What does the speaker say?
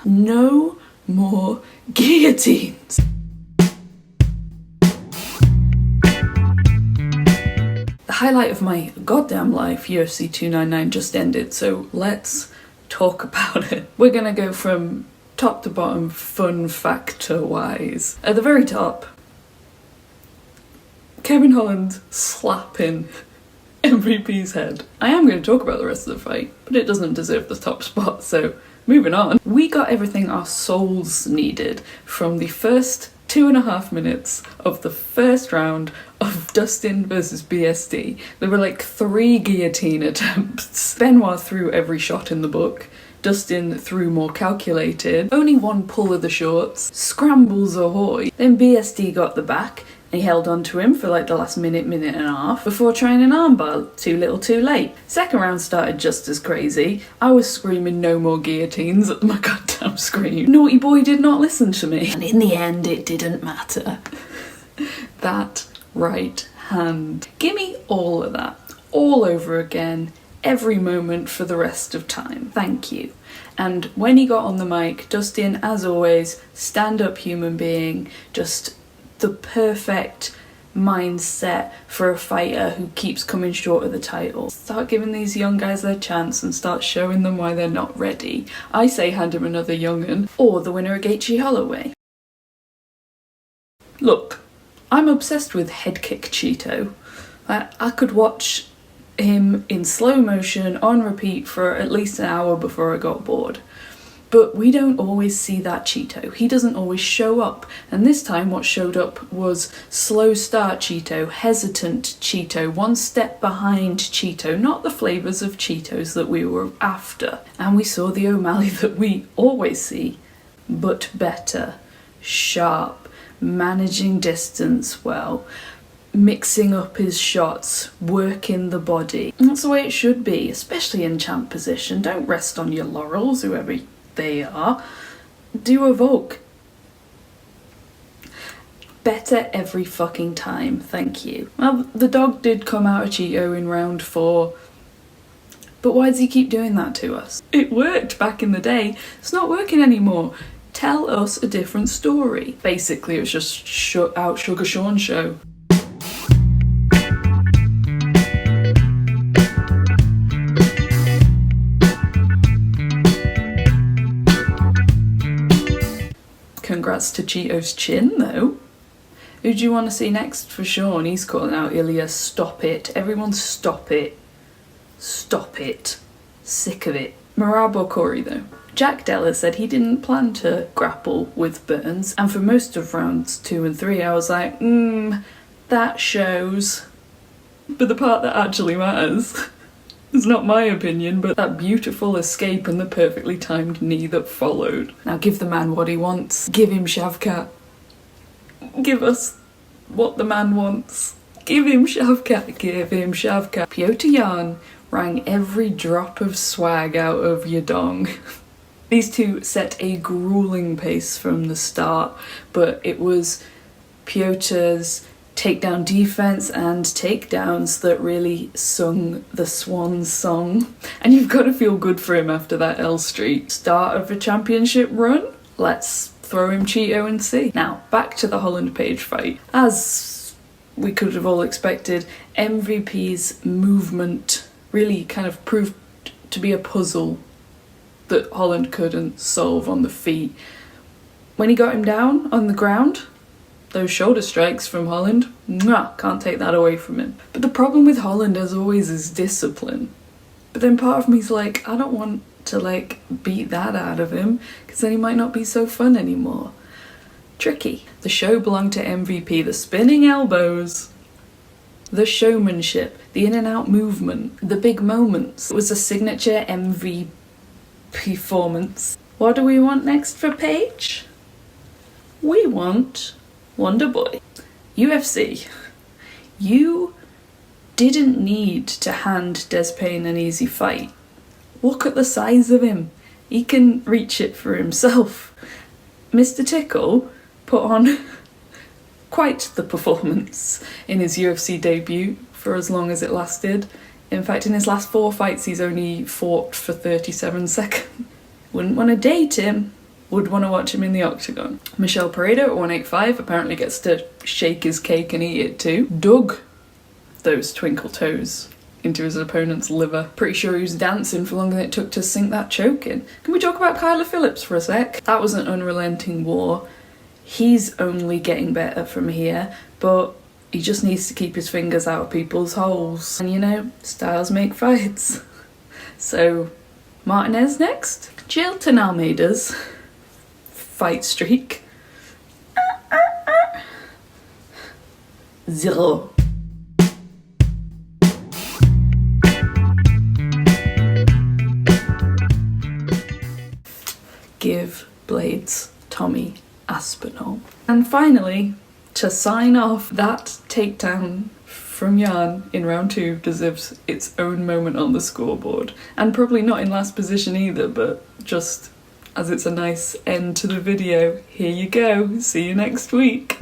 No more guillotines. The highlight of my goddamn life, UFC 299, just ended, so let's talk about it. We're gonna go from top to bottom, fun factor wise. At the very top, Kevin Holland slapping MVP's head. I am going to talk about the rest of the fight, but it doesn't deserve the top spot, so moving on. We got everything our souls needed from the first 2.5 minutes of the first round of Dustin versus BSD. There were like 3 guillotine attempts. Benoit threw every shot in the book. Dustin threw more calculated. Only one pull of the shorts. Scrambles ahoy. Then BSD got the back. He held on to him for like the last minute and a half before trying an armbar. Too little too late. Second round started just as crazy. I was screaming no more guillotines at my goddamn screen. Naughty boy did not listen to me. And in the end it didn't matter. That right hand. Gimme all of that. All over again. Every moment for the rest of time. Thank you. And when he got on the mic, Dustin, as always, stand-up human being, just the perfect mindset for a fighter who keeps coming short of the title. Start giving these young guys their chance and start showing them why they're not ready. I say hand him another young'un, or the winner of Gaethje Holloway. Look, I'm obsessed with head kick Chito. I could watch him in slow motion on repeat for at least an hour before I got bored. But we don't always see that Chito. He doesn't always show up. And this time what showed up was slow start Chito, hesitant Chito, one step behind Chito, not the flavours of Cheetos that we were after. And we saw the O'Malley that we always see, but better, sharp, managing distance well, mixing up his shots, working the body. And that's the way it should be, especially in champ position. Don't rest on your laurels, whoever they are. Do a Volk. Better every fucking time, thank you. Well, the dog did come out of Chito in round 4, but why does he keep doing that to us? It worked back in the day, it's not working anymore. Tell us a different story. Basically, it was just out Sugar Sean show. Congrats to Chito's chin, though. Who do you want to see next for Sean? He's calling out Ilia, stop it. Everyone stop it. Stop it. Sick of it. Merab or Corey, though? Jack Della said he didn't plan to grapple with Burns, and for most of rounds 2 and 3 I was like, that shows. But the part that actually matters it's not my opinion, but that beautiful escape and the perfectly timed knee that followed. Now give the man what he wants. Give him Shavkat. Give us what the man wants. Give him Shavkat. Give him Shavkat. Petr Yan rang every drop of swag out of your dong. These two set a grueling pace from the start, but it was Petr's takedown defense and takedowns that really sung the swan song. And you've got to feel good for him after that L Street start of a championship run. Let's throw him Chito and see. Now, back to the Holland Page fight. As we could have all expected, MVP's movement really kind of proved to be a puzzle that Holland couldn't solve on the feet. When he got him down on the ground, those shoulder strikes from Holland, can't take that away from him. But the problem with Holland, as always, is discipline. But then part of me's like, I don't want to beat that out of him, because then he might not be so fun anymore. Tricky. The show belonged to MVP. The spinning elbows, the showmanship, the in and out movement, the big moments. It was a signature MVP performance. What do we want next for Paige? We want Wonder Boy. UFC, you didn't need to hand Des Payne an easy fight. Look at the size of him. He can reach it for himself. Mr. Tickle put on quite the performance in his UFC debut for as long as it lasted. In fact, in his last 4 fights, he's only fought for 37 seconds. Wouldn't want to date him, would want to watch him in the octagon. Michel Pereira at 185 apparently gets to shake his cake and eat it too. Dug those twinkle toes into his opponent's liver. Pretty sure he was dancing for longer than it took to sink that choke in. Can we talk about Kyler Phillips for a sec? That was an unrelenting war. He's only getting better from here, but he just needs to keep his fingers out of people's holes. And you know, styles make fights. So, Martinez next. Jailton Almeida's fight streak. 0. Give blades Tommy Aspinall. And finally, to sign off, that takedown from Yan in round 2 deserves its own moment on the scoreboard. And probably not in last position either, but just as it's a nice end to the video, here you go. See you next week.